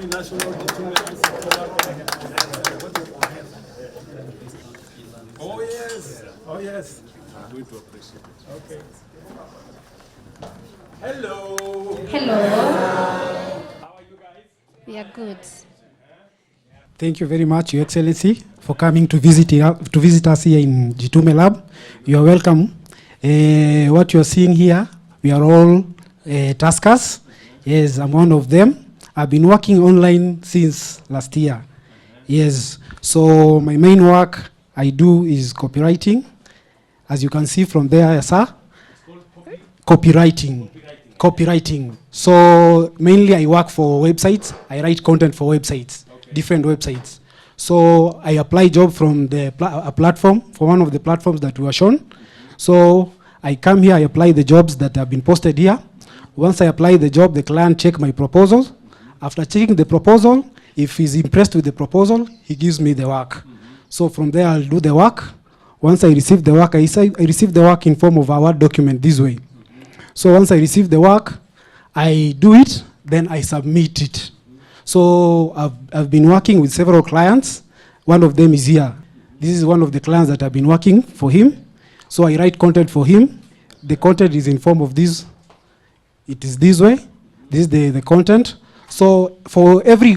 Nyeri National Jitume. Oh yes, oh yes. I'm going to appreciate it. Okay. Hello. Hello. How are you guys? We are good. Thank you very much, Your Excellency, for coming to visit us here in Jitume Lab. You are welcome. What you are seeing here, we are all taskers. Yes, I'm one of them. I've been working online since last year. Yes, so my main work I do is copywriting. As you can see from there, sir. Copywriting. So mainly I work for websites. I write content for websites, different websites. So I apply job from the platform, for one of the platforms that were shown. So I come here, I apply the jobs that have been posted here. Once I apply the job, the client check my proposal. After checking the proposal, if he's impressed with the proposal, he gives me the work. So from there, I'll do the work. Once I receive the work, I receive the work in form of a Word document this way. So once I receive the work, I do it, then I submit it. So I've been working with several clients. One of them is here. This is one of the clients that I've been working for him. So I write content for him. The content is in form of this. It is this way. This is the content. So for every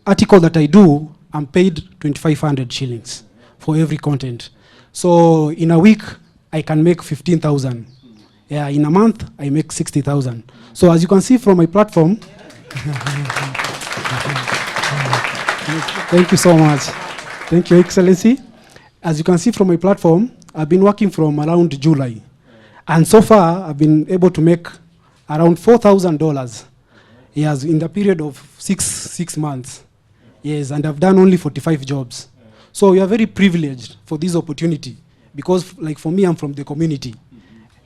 article that I do, I'm paid 2,500 shillings for every content. So in a week, I can make 15,000. Yeah, in a month, I make 60,000. So as you can see from my platform, thank you so much. Thank you, Excellency. As you can see from my platform, I've been working from around July. And so far, I've been able to make around $4,000. Yes, in the period of six months. Yes, and I've done only 45 jobs. So we are very privileged for this opportunity because, like for me, I'm from the community.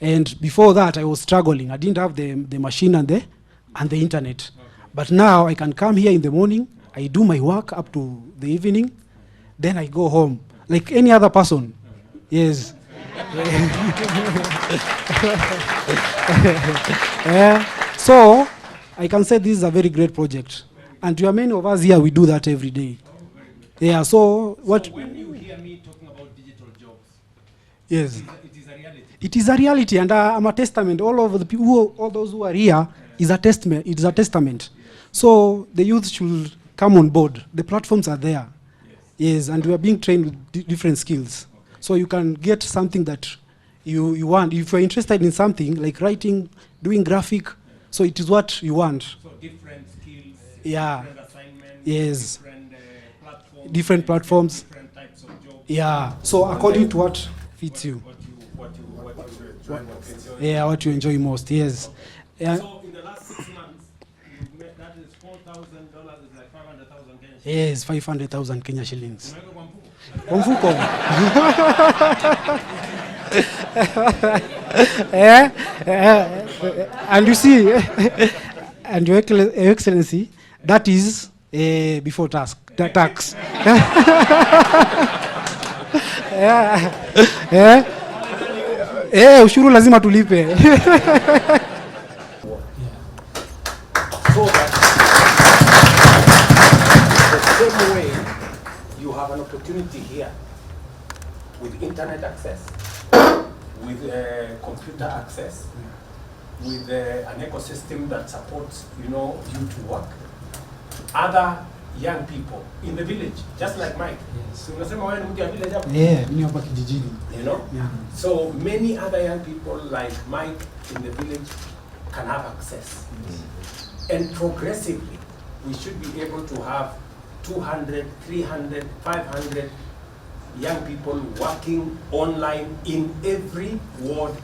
And before that, I was struggling. I didn't have the machine and the internet. But now I can come here in the morning, I do my work up to the evening, then I go home, like any other person. Yes. So I can say this is a very great project. And to many of us here, we do that every day. Yeah, so what... So when you hear me talking about digital jobs, yes. it is a reality. It is a reality, and I'm a testament. All of the people, all those who are here, is a testament. It is a testament. So the youth should come on board. The platforms are there. Yes, and we are being trained with different skills. So you can get something that you want. If you're interested in something like writing, doing graphic, so it is what you want. So different skills, Yeah. different assignments, Yes. different platforms, Different platforms. different types of jobs. Yeah. So according to what fits you. What you enjoy. Yeah, what you enjoy most. Yes. Yeah. So in the last 6 months, you've made, that is $4,000 is like 500,000 Kenya shillings. Yes, 500,000 Kenya shillings. Umeweka kwa mfuko? Kwa mfuko. And you see, and Your Excellency, that is before tax. Ushuru lazima tulipe. So that the same way you have an opportunity here with internet access, with computer access, with an ecosystem that supports, you to work. Other young people in the village, just like Mike. Yes. Unasema wewe ni mtu ya village hapo? Yeah, mimi hapa kijijini. Yeah. So many other young people like Mike in the village can have access. And progressively, we should be able to have 200, 300, 500 young people working online in every ward